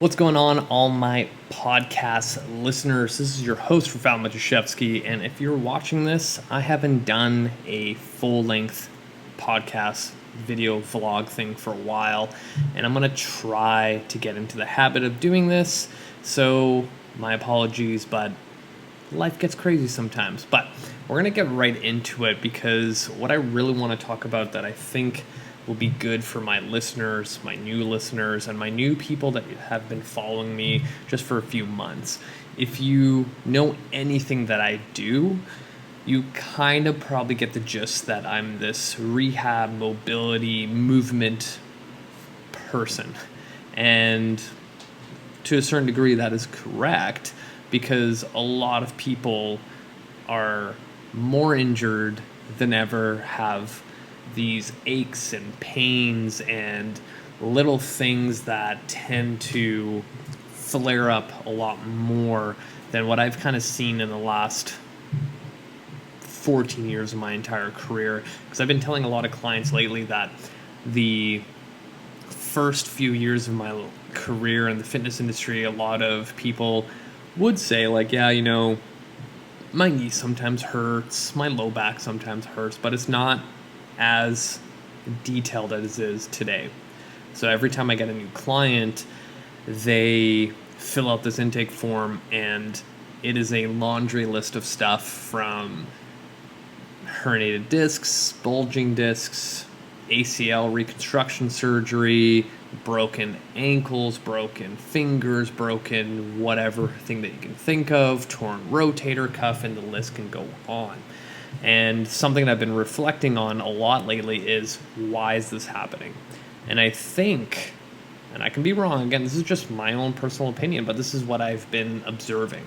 What's going on, all my podcast listeners? This is your host, Rafał Matuszewski, and if you're watching this, I haven't done a full-length podcast video vlog thing for a while, and I'm going to try to get into the habit of doing this, so my apologies, but life gets crazy sometimes. But we're going to get right into it because what I really want to talk about that I think will be good for my listeners, my new listeners, and my new people that have been following me just for a few months. If you know anything that I do, you kind of probably get the gist that I'm this rehab, mobility, movement person. And to a certain degree, that is correct because a lot of people are more injured than ever, have these aches and pains and little things that tend to flare up a lot more than what I've kind of seen in the last 14 years of my entire career. Because I've been telling a lot of clients lately that the first few years of my career in the fitness industry, a lot of people would say like, yeah, you know, my knee sometimes hurts, my low back sometimes hurts, but it's not as detailed as it is today. So every time I get a new client, they fill out this intake form and it is a laundry list of stuff from herniated discs, bulging discs, ACL reconstruction surgery, broken ankles, broken fingers, broken whatever thing that you can think of, torn rotator cuff, and the list can go on. And something that I've been reflecting on a lot lately is, why is this happening? And I think, and I can be wrong, again, this is just my own personal opinion, but this is what I've been observing,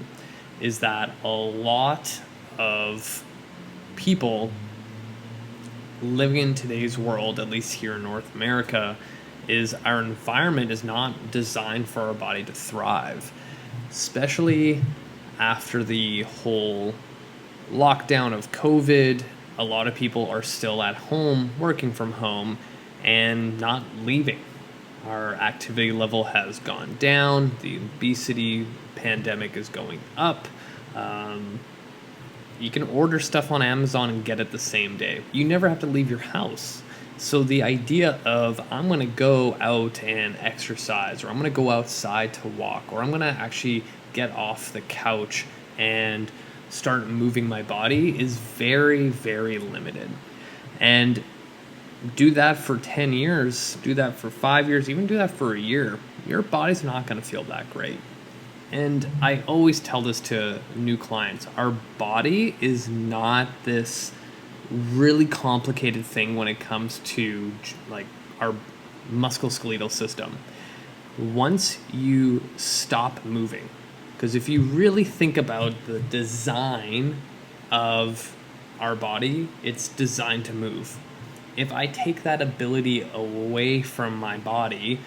is that a lot of people living in today's world, at least here in North America, is our environment is not designed for our body to thrive, especially after the whole lockdown of COVID. A lot of people are still at home, working from home, and not leaving. Our activity level has gone down. The obesity pandemic is going up. You can order stuff on Amazon and get it the same day. You never have to leave your house. So the idea of, I'm going to go out and exercise, or I'm going to go outside to walk, or I'm going to actually get off the couch and start moving my body is very, very limited. And do that for 10 years, do that for 5 years, even do that for a year, your body's not going to feel that great. And I always tell this to new clients, our body is not this really complicated thing when it comes to like our musculoskeletal system. Once you stop moving, because if you really think about the design of our body, it's designed to move. If I take that ability away from my body,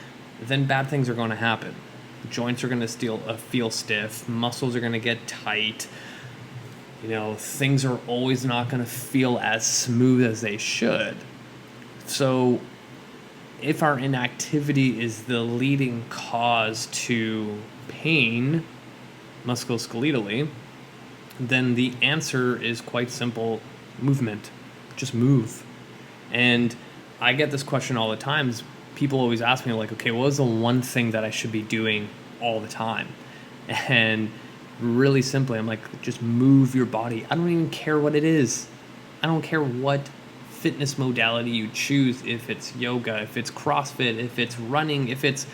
then bad things are going to happen. Joints are going to feel stiff, muscles are going to get tight, things are always not going to feel as smooth as they should. So if our inactivity is the leading cause to pain musculoskeletally, then the answer is quite simple: movement. Just move. And I get this question all the time. People always ask me, like, okay, what is the one thing that I should be doing all the time? And really simply, I'm like, just move your body. I don't even care what it is. I don't care what fitness modality you choose, if it's yoga, if it's CrossFit, if it's running, if it's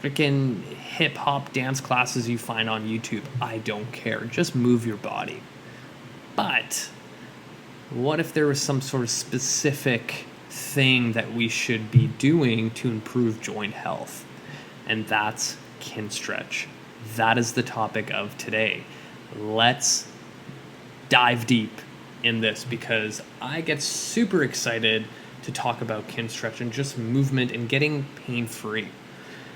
freaking hip-hop dance classes you find on YouTube. I don't care. Just move your body. But what if there was some sort of specific thing that we should be doing to improve joint health? And that's Kinstretch. That is the topic of today. Let's dive deep in this because I get super excited to talk about Kinstretch and just movement and getting pain-free.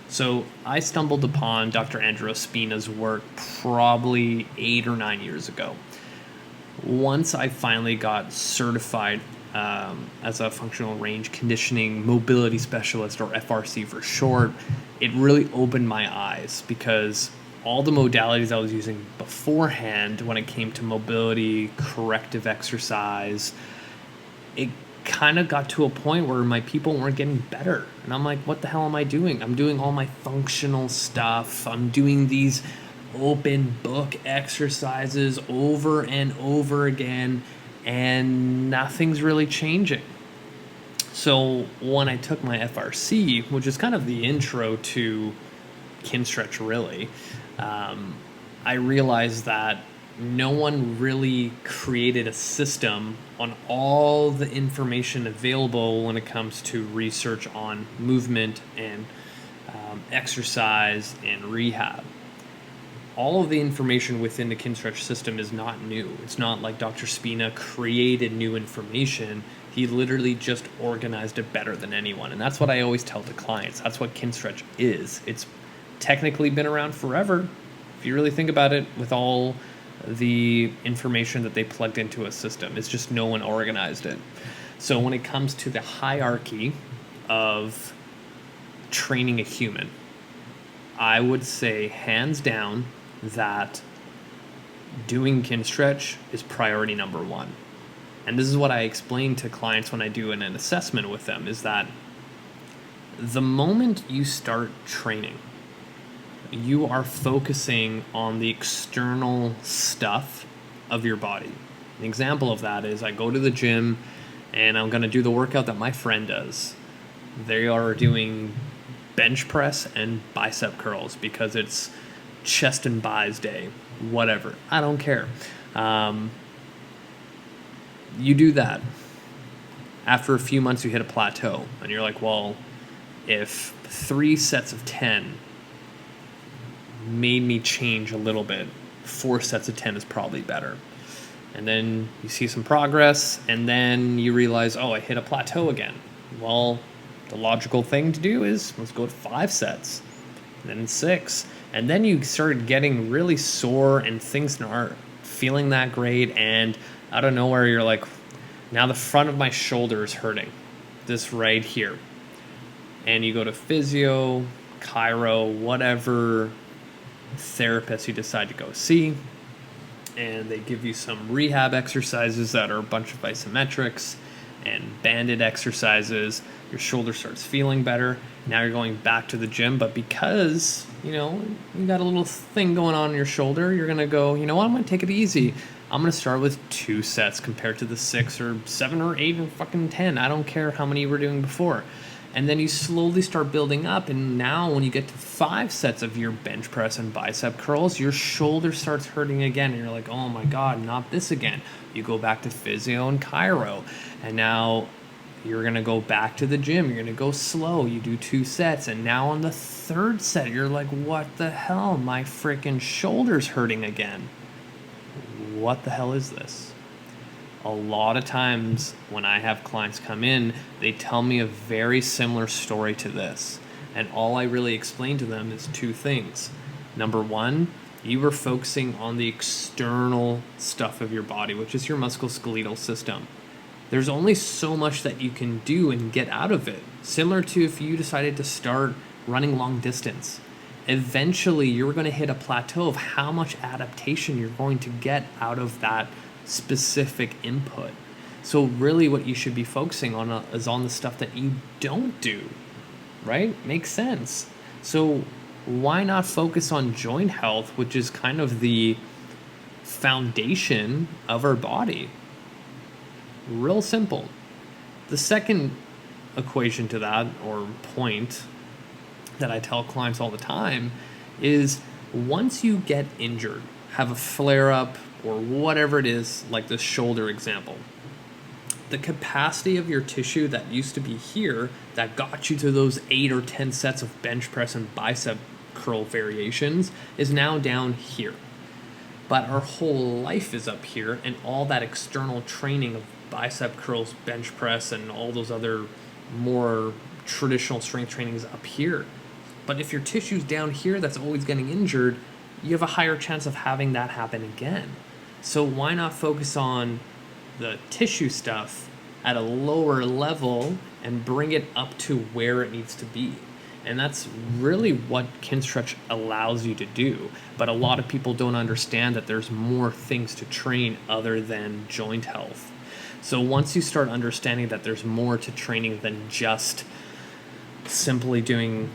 So I stumbled upon Dr. Andrew Espina's work probably 8 or 9 years ago. Once I finally got certified as a functional range conditioning mobility specialist, or FRC for short. It really opened my eyes because all the modalities I was using beforehand when it came to mobility, corrective exercise, it kind of got to a point where my people weren't getting better. And I'm like, what the hell am I doing? I'm doing all my functional stuff. I'm doing these open book exercises over and over again, and nothing's really changing. So when I took my FRC, which is kind of the intro to Kinstretch really, I realized that no one really created a system on all the information available when it comes to research on movement and exercise and rehab. All of the information within the Kinstretch system is not new. It's not like Dr. Spina created new information. He literally just organized it better than anyone. And that's what I always tell the clients. That's what Kinstretch is. It's technically been around forever, if you really think about it, with all the information that they plugged into a system. It's just no one organized it. So when it comes to the hierarchy of training a human, I would say hands down that doing Kinstretch is priority number one. And this is what I explain to clients when I do an assessment with them, is that the moment you start training, you are focusing on the external stuff of your body. An example of that is I go to the gym and I'm going to do the workout that my friend does. They are doing bench press and bicep curls because it's chest and bis day, whatever. I don't care. You do that. After a few months, you hit a plateau and you're like, well, if 3 sets of 10 made me change a little bit, 4 sets of 10 is probably better. And then you see some progress, and then you realize, oh, I hit a plateau again. Well, the logical thing to do is let's go to 5 sets, and then 6. And then you start getting really sore and things aren't feeling that great, and out of nowhere you're like, now the front of my shoulder is hurting, this right here. And you go to physio, chiro, whatever therapist you decide to go see, and they give you some rehab exercises that are a bunch of isometrics and banded exercises. Your shoulder starts feeling better. Now you're going back to the gym, but because you got a little thing going on in your shoulder, you're gonna go, you know what, I'm gonna take it easy. I'm gonna start with 2 sets compared to the 6 or 7 or 8 or fucking 10. I don't care how many you were doing before. And then you slowly start building up, and now when you get to 5 sets of your bench press and bicep curls, your shoulder starts hurting again, and you're like, oh my god, not this again. You go back to physio and chiro, and now you're going to go back to the gym. You're going to go slow. You do 2 sets, and now on the 3rd set, you're like, what the hell? My freaking shoulder's hurting again. What the hell is this? A lot of times when I have clients come in, they tell me a very similar story to this. And all I really explain to them is 2 things. Number 1, you were focusing on the external stuff of your body, which is your musculoskeletal system. There's only so much that you can do and get out of it. Similar to if you decided to start running long distance. Eventually, you're going to hit a plateau of how much adaptation you're going to get out of that specific input. So really what you should be focusing on is on the stuff that you don't do, right? Makes sense. So why not focus on joint health, which is kind of the foundation of our body? Real simple. The second equation to that, or point that I tell clients all the time, is once you get injured, have a flare-up, or whatever it is, like the shoulder example, the capacity of your tissue that used to be here, that got you to those 8 or 10 sets of bench press and bicep curl variations, is now down here. But our whole life is up here, and all that external training of bicep curls, bench press, and all those other more traditional strength training is up here. But if your tissue's down here that's always getting injured, you have a higher chance of having that happen again. So why not focus on the tissue stuff at a lower level and bring it up to where it needs to be. And that's really what Kinstretch allows you to do. But a lot of people don't understand that there's more things to train other than joint health. So once you start understanding that there's more to training than just simply doing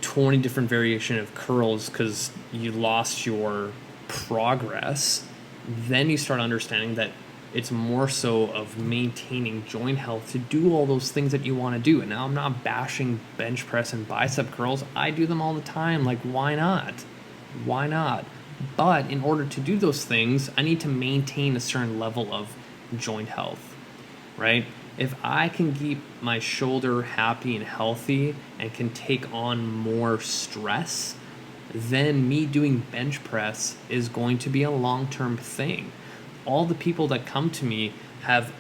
20 different variation of curls because you lost your progress, then you start understanding that it's more so of maintaining joint health to do all those things that you want to do. And now I'm not bashing bench press and bicep curls. I do them all the time. Like, why not? Why not? But in order to do those things, I need to maintain a certain level of joint health, right? If I can keep my shoulder happy and healthy and can take on more stress, then me doing bench press is going to be a long-term thing. All the people that come to me have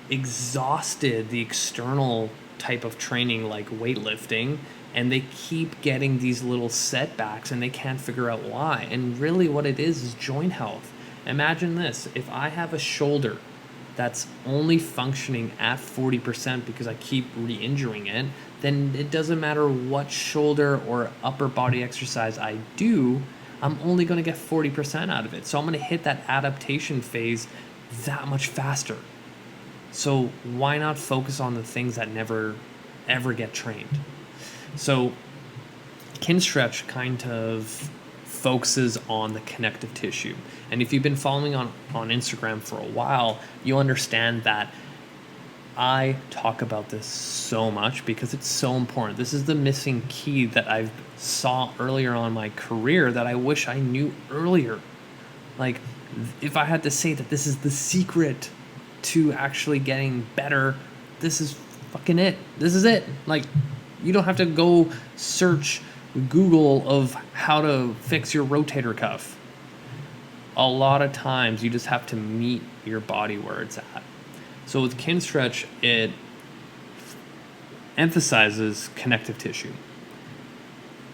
exhausted the external type of training like weightlifting, and they keep getting these little setbacks and they can't figure out why. And really what it is joint health. Imagine this, if I have a shoulder that's only functioning at 40% because I keep re-injuring it, then it doesn't matter what shoulder or upper body exercise I do, I'm only going to get 40% out of it. So I'm going to hit that adaptation phase that much faster. So why not focus on the things that never ever get trained? So Kinstretch kind of focuses on the connective tissue. And if you've been following on Instagram for a while, you understand that I talk about this so much because it's so important. This is the missing key that I saw earlier on in my career that I wish I knew earlier. Like, if I had to say that this is the secret to actually getting better, this is fucking it. This is it. Like, you don't have to go search Google of how to fix your rotator cuff. A lot of times you just have to meet your body where it's at. So with Kinstretch, it emphasizes connective tissue.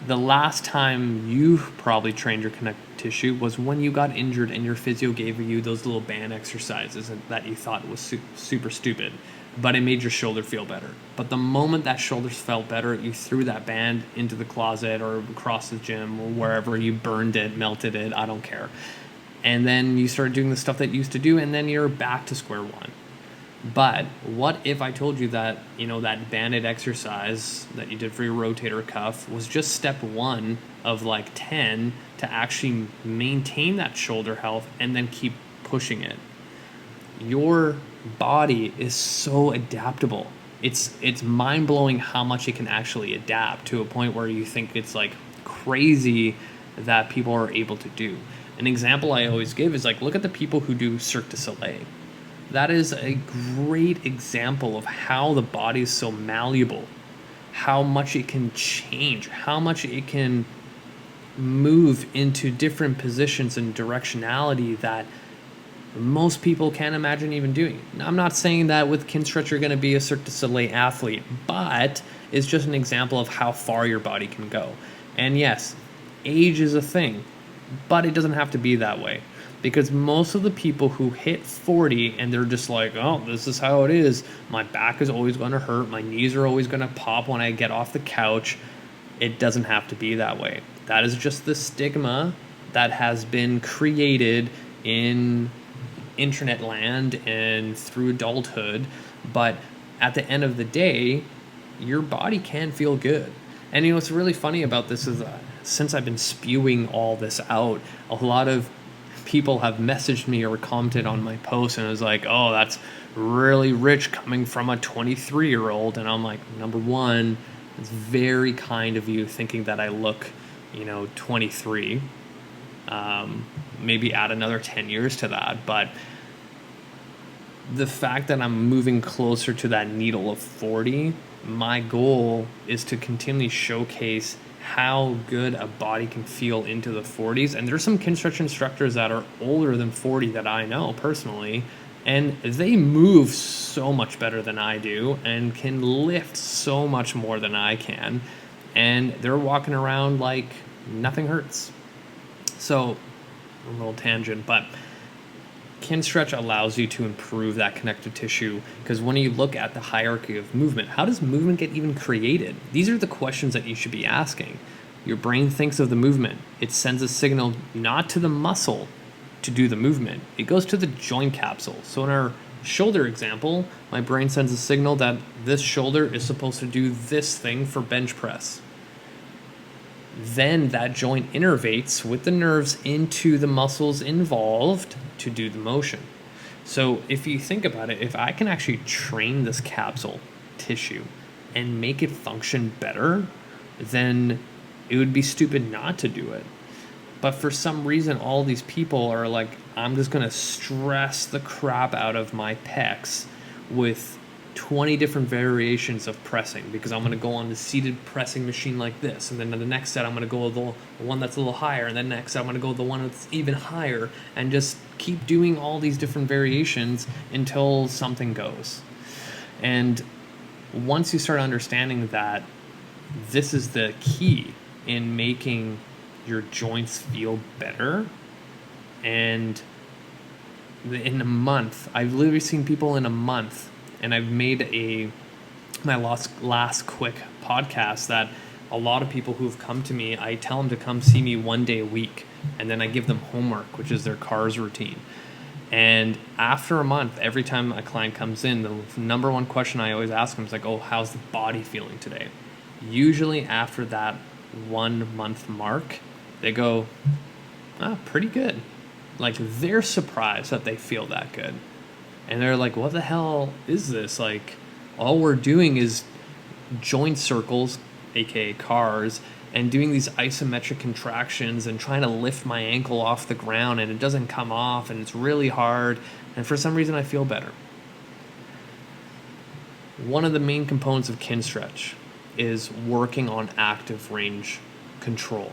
The last time you probably trained your connective tissue was when you got injured and your physio gave you those little band exercises that you thought was super stupid, but it made your shoulder feel better. But the moment that shoulder felt better, you threw that band into the closet or across the gym or wherever, you burned it, melted it, I don't care. And then you started doing the stuff that you used to do, and then you're back to square one. But what if I told you that, that banded exercise that you did for your rotator cuff was just step 1 of like 10 to actually maintain that shoulder health and then keep pushing it? Your body is so adaptable. It's mind-blowing how much it can actually adapt to a point where you think it's like crazy that people are able to do. An example I always give is like, look at the people who do Cirque du Soleil. That is a great example of how the body is so malleable, how much it can change, how much it can move into different positions and directionality that most people can't imagine even doing. Now, I'm not saying that with Kinstretch you're going to be a Cirque du Soleil athlete, but it's just an example of how far your body can go. And yes, age is a thing, but it doesn't have to be that way. Because most of the people who hit 40 and they're just like, oh, this is how it is. My back is always going to hurt. My knees are always going to pop when I get off the couch. It doesn't have to be that way. That is just the stigma that has been created in internet land and through adulthood. But at the end of the day, your body can feel good. And what's really funny about this is since I've been spewing all this out, a lot of people have messaged me or commented on my post and it was like, oh, that's really rich coming from a 23-year-old. And I'm like, number one, it's very kind of you thinking that I look 23. Maybe add another 10 years to that. But the fact that I'm moving closer to that needle of 40, my goal is to continually showcase how good a body can feel into the 40s. And there's some Kinstretch instructors that are older than 40 that I know personally, and they move so much better than I do and can lift so much more than I can. And they're walking around like nothing hurts. So, a little tangent, but Kinstretch allows you to improve that connective tissue, because when you look at the hierarchy of movement, how does movement get even created? These are the questions that you should be asking. Your brain thinks of the movement. It sends a signal not to the muscle to do the movement. It goes to the joint capsule. So in our shoulder example, my brain sends a signal that this shoulder is supposed to do this thing for bench press. Then that joint innervates with the nerves into the muscles involved to do the motion. So if you think about it, if I can actually train this capsule tissue and make it function better, then it would be stupid not to do it. But for some reason, all these people are like, I'm just going to stress the crap out of my pecs with 20 different variations of pressing, because I'm going to go on the seated pressing machine like this, and then the next set I'm going to go with the one that's a little higher, and then next set I'm going to go with the one that's even higher, and just keep doing all these different variations until something goes. And once you start understanding that this is the key in making your joints feel better, and in a month, I've literally seen people in a month, and I've made my last quick podcast that a lot of people who've come to me, I tell them to come see me 1 day a week, and then I give them homework, which is their CARS routine. And after a month, every time a client comes in, the number one question I always ask them is like, oh, how's the body feeling today? Usually after that 1 month mark, they go, pretty good. Like, they're surprised that they feel that good. And they're like, what the hell is this? Like, all we're doing is joint circles, aka CARS, and doing these isometric contractions and trying to lift my ankle off the ground, and it doesn't come off, and it's really hard, and for some reason I feel better. One of the main components of Kinstretch is working on active range control.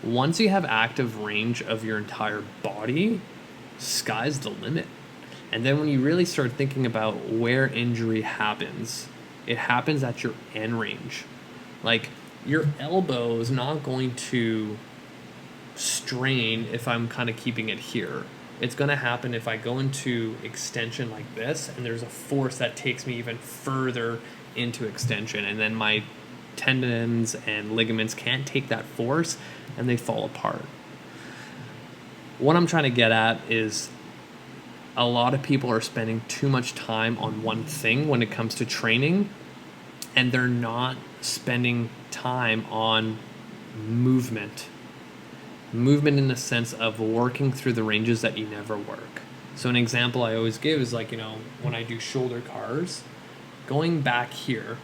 Once you have active range of your entire body, sky's the limit. And then when you really start thinking about where injury happens, it happens at your end range. Like, your elbow is not going to strain if I'm kind of keeping it here. It's going to happen if I go into extension like this, and there's a force that takes me even further into extension, and then my tendons and ligaments can't take that force, and they fall apart. What I'm trying to get at is a lot of people are spending too much time on one thing when it comes to training, and they're not spending time on movement. Movement in the sense of working through the ranges that you never work. So an example I always give is, like, when I do shoulder CARS, going back here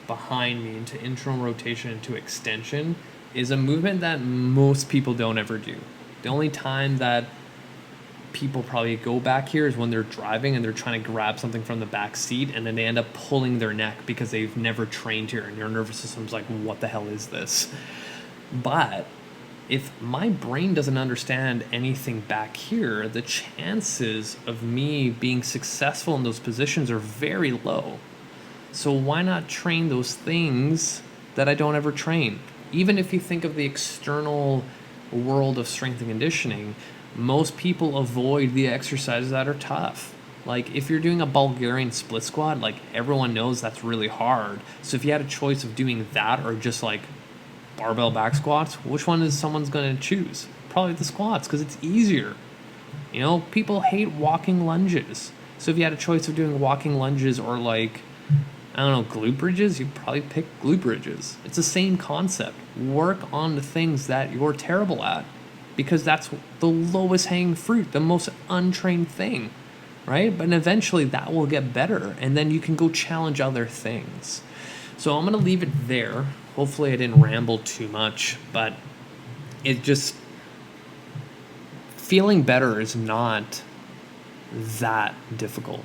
behind me into internal rotation into extension is a movement that most people don't ever do. The only time that people probably go back here is when they're driving and they're trying to grab something from the back seat, and then they end up pulling their neck because they've never trained here, and your nervous system's like, what the hell is this? But if my brain doesn't understand anything back here, the chances of me being successful in those positions are very low. So why not train those things that I don't ever train? Even if you think of the external world of strength and conditioning, most people avoid the exercises that are tough. Like, if you're doing a Bulgarian split squat, like, everyone knows that's really hard. So if you had a choice of doing that or just like barbell back squats, which one is someone's going to choose? Probably the squats, because it's easier. People hate walking lunges. So if you had a choice of doing walking lunges or, like, I don't know, glute bridges, you'd probably pick glute bridges. It's the same concept. Work on the things that you're terrible at, because that's the lowest hanging fruit, the most untrained thing, right? But eventually that will get better, and then you can go challenge other things. So I'm going to leave it there. Hopefully I didn't ramble too much, but it just, feeling better is not that difficult.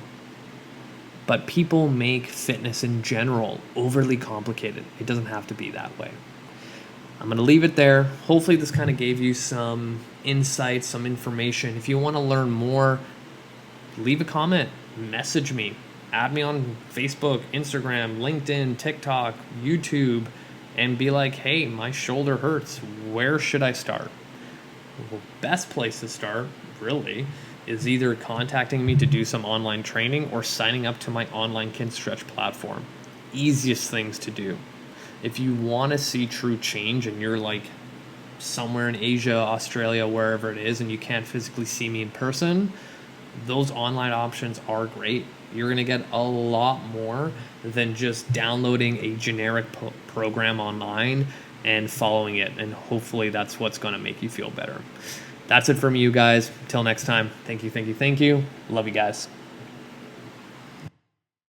But people make fitness in general overly complicated. It doesn't have to be that way. I'm going to leave it there. Hopefully this kind of gave you some insights, some information. If you want to learn more, leave a comment, message me, add me on Facebook, Instagram, LinkedIn, TikTok, YouTube, and be like, hey, my shoulder hurts. Where should I start? Well, best place to start, really, is either contacting me to do some online training or signing up to my online Kinstretch platform. Easiest things to do. If you want to see true change and you're like somewhere in Asia, Australia, wherever it is, and you can't physically see me in person, those online options are great. You're going to get a lot more than just downloading a generic program online and following it. And hopefully that's what's going to make you feel better. That's it from you guys. Till next time. Thank you. Love you guys.